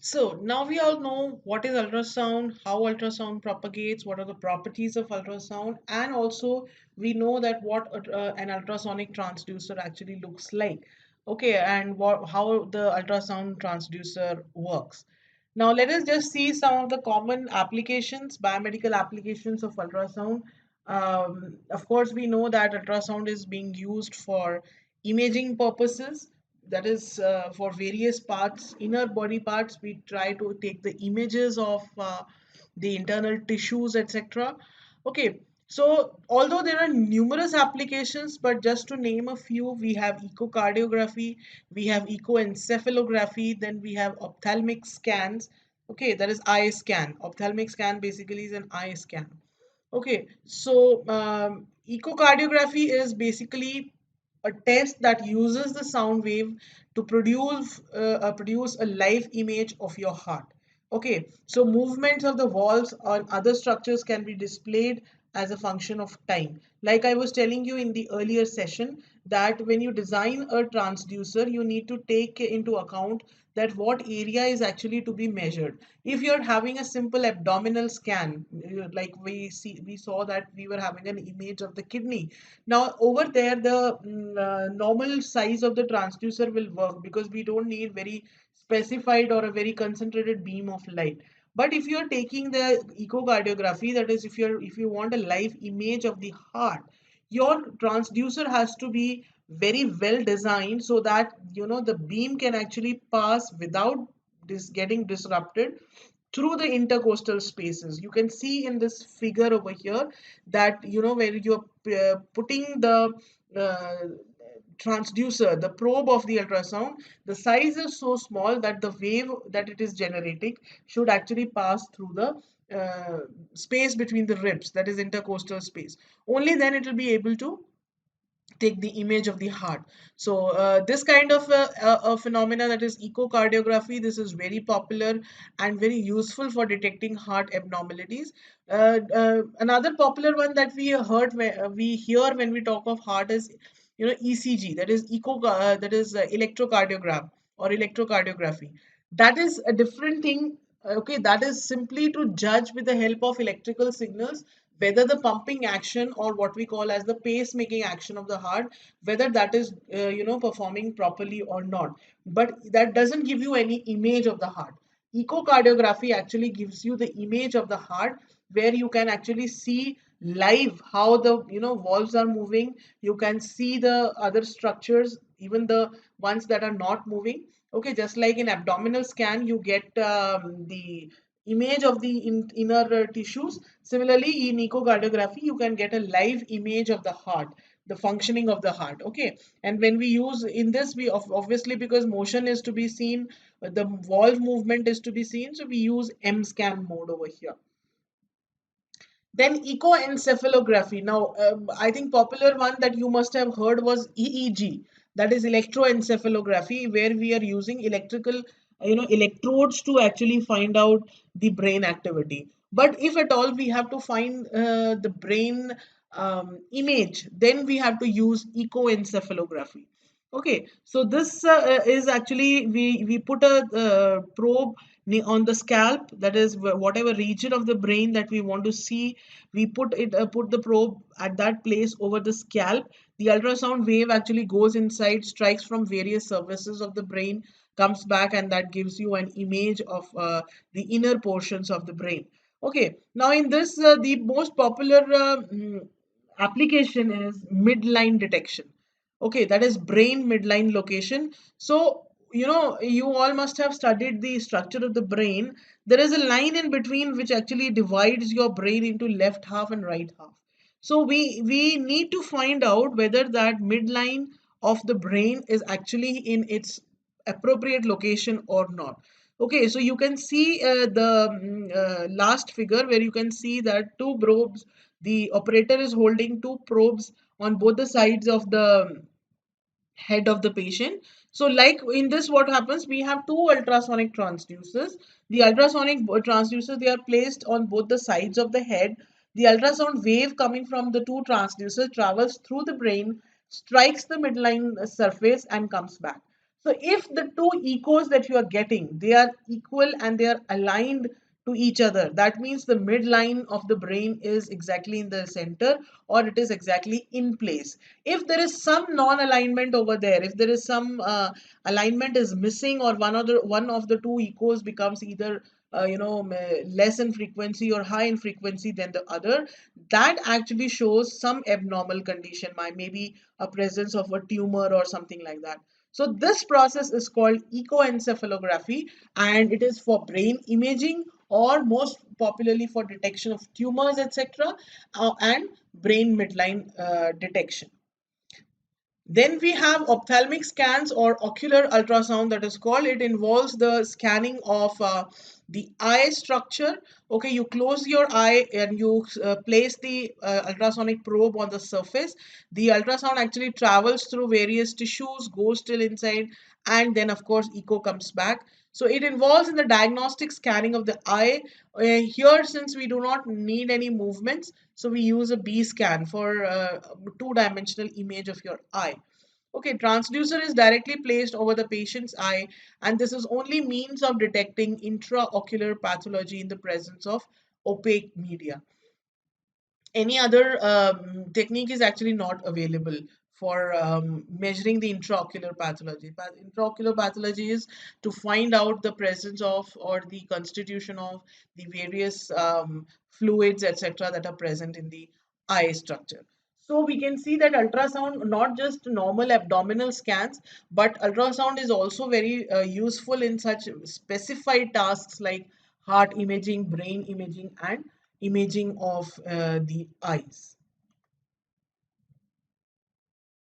So now we all know what is ultrasound, how ultrasound propagates, what are the properties of ultrasound, and also we know that what an ultrasonic transducer actually looks like. Okay, and how the ultrasound transducer works. Now let us just see some of the common applications, biomedical applications of ultrasound. Of course, we know that ultrasound is being used for imaging purposes, that is for various parts, inner body parts. We try to take the images of the internal tissues, etc. Okay, so although there are numerous applications, but just to name a few, we have echocardiography, we have echoencephalography, then we have ophthalmic scans. Okay, that is eye scan. Ophthalmic scan basically is an eye scan. Okay, so echocardiography is basically a test that uses the sound wave to produce a live image of your heart. Okay, so movements of the walls or other structures can be displayed as a function of time. Like I was telling you in the earlier session, that when you design a transducer, you need to take into account that what area is actually to be measured. If you're having a simple abdominal scan, like we saw that we were having an image of the kidney. Now over there, the normal size of the transducer will work because we don't need very specified or a very concentrated beam of light. But if you're taking the echocardiography, that is, if you want a live image of the heart, your transducer has to be very well designed so that the beam can actually pass without this getting disrupted through the intercostal spaces. You can see in this figure over here that where you're putting the uh, transducer, the probe of the ultrasound, the size is so small that the wave that it is generating should actually pass through the space between the ribs, that is intercostal space. Only then it will be able to take the image of the heart. So this kind of a phenomena, that is echocardiography, this is very popular and very useful for detecting heart abnormalities. Another popular one that we hear when we talk of heart is ECG, that is electrocardiogram or electrocardiography. That is a different thing. Okay, that is simply to judge with the help of electrical signals whether the pumping action, or what we call as the pacemaking action of the heart, whether that is performing properly or not. But that doesn't give you any image of the heart. Echocardiography actually gives you the image of the heart, where you can actually see live how the valves are moving. You can see the other structures, even the ones that are not moving. Okay, just like in abdominal scan you get the image of the inner tissues. Similarly, in echocardiography, you can get a live image of the heart, the functioning of the heart. Okay, and when we use in this, we obviously, because motion is to be seen, the valve movement is to be seen, so we use M scan mode over here. Then echoencephalography. Now, I think popular one that you must have heard was EEG, that is electroencephalography, where we are using electrodes to actually find out the brain activity. But if at all we have to find the brain image, then we have to use echoencephalography. Okay, so this is actually, we put a probe on the scalp, that is whatever region of the brain that we want to see. We put the probe at that place over the scalp. The ultrasound wave actually goes inside, strikes from various surfaces of the brain, comes back, and that gives you an image of the inner portions of the brain. Okay, now in this, the most popular application is midline detection. Okay, that is brain midline location. So you all must have studied the structure of the brain. There is a line in between which actually divides your brain into left half and right half. So we need to find out whether that midline of the brain is actually in its appropriate location or not. Okay, so you can see the last figure, where you can see that two probes, the operator is holding two probes on both the sides of the head of the patient. So like in this, what happens, we have two ultrasonic transducers. The ultrasonic transducers, they are placed on both the sides of the head. The ultrasound wave coming from the two transducers travels through the brain, strikes the midline surface, and comes back. So if the two echoes that you are getting, they are equal and they are aligned to each other, that means the midline of the brain is exactly in the center, or it is exactly in place. If there is some non-alignment over there, if there is some alignment is missing, or one of the two echoes becomes either less in frequency or high in frequency than the other, that actually shows some abnormal condition, maybe a presence of a tumor or something like that. So this process is called echoencephalography, and it is for brain imaging, or most popularly for detection of tumors, etc., and brain midline detection. Then we have ophthalmic scans or ocular ultrasound, that is called. It involves the scanning of the eye structure. Okay, you close your eye and you place the ultrasonic probe on the surface. The ultrasound actually travels through various tissues, goes still inside, and then of course echo comes back. So it involves in the diagnostic scanning of the eye. Here, since we do not need any movements, so we use a B scan for two-dimensional image of your eye. Okay, transducer is directly placed over the patient's eye, and this is only means of detecting intraocular pathology in the presence of opaque media. Any other technique is actually not available for measuring the intraocular pathology. But intraocular pathology is to find out the presence of or the constitution of the various fluids, etc., that are present in the eye structure. So we can see that ultrasound, not just normal abdominal scans, but ultrasound is also very useful in such specified tasks like heart imaging, brain imaging, and imaging of the eyes.